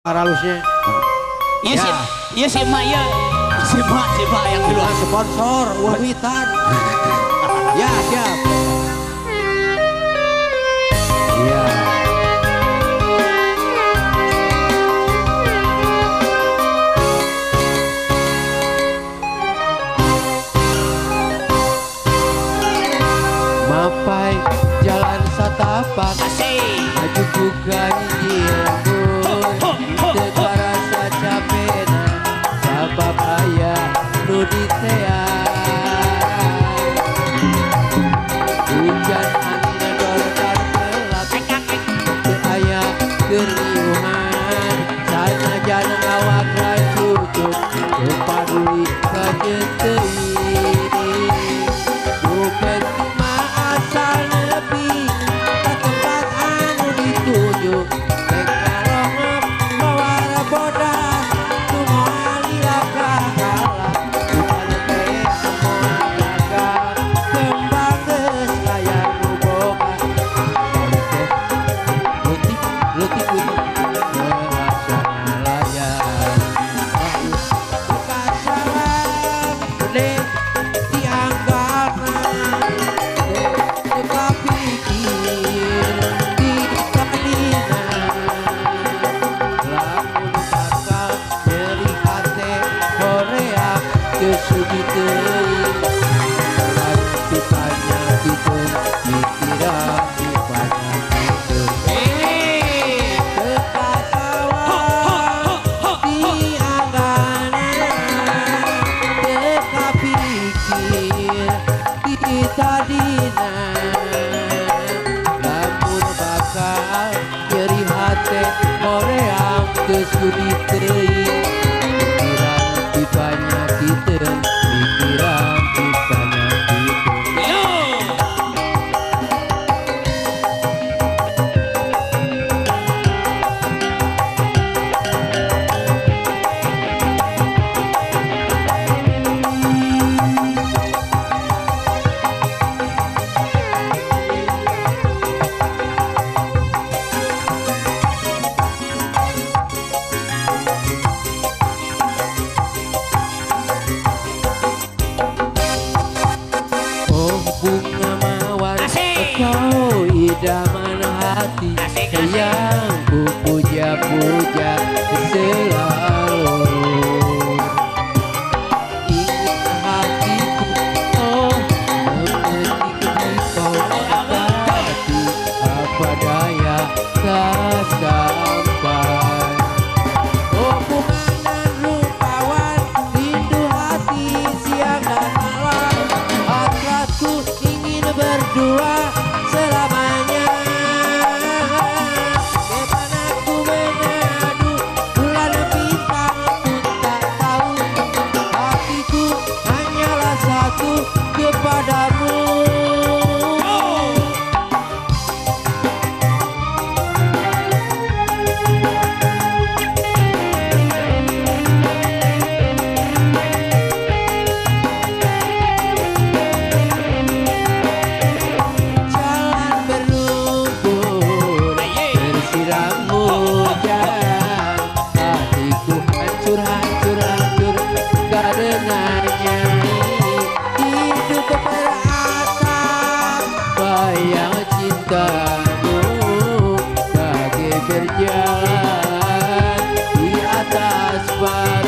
Halusnya. Iya sih, iya sih Mak ya. Si Mak yang di luar sponsor Wawitan. Ya siap. Iya. Mapai jalan satapak, maju bukan diembun. Tegara saja pena, sabab ayah nu ditean. Hujan angin dorkan kelap, ayah keriuhan. Sanajan awak racucuk, kepaduli kajetei. Bukan cuma asal nepi, ke tempat anu dituju. Sudi teri pikiran pipanya kita, pikiran pipanya kita. Bunga mawar kau idaman hati yang ku puja-puja selalu. Ingin hatiku memetik di kau hati, apa daya tak sampai. Oh bunga dan rupawan, rindu hati siang dan malam. Hasratku ingin berdua selamanya. Kemana ku mengadu, bulan bintang pun tak tahu. Hatiku hanyalah satu kepadamu. Cintamu bagai berjalan di atas batu.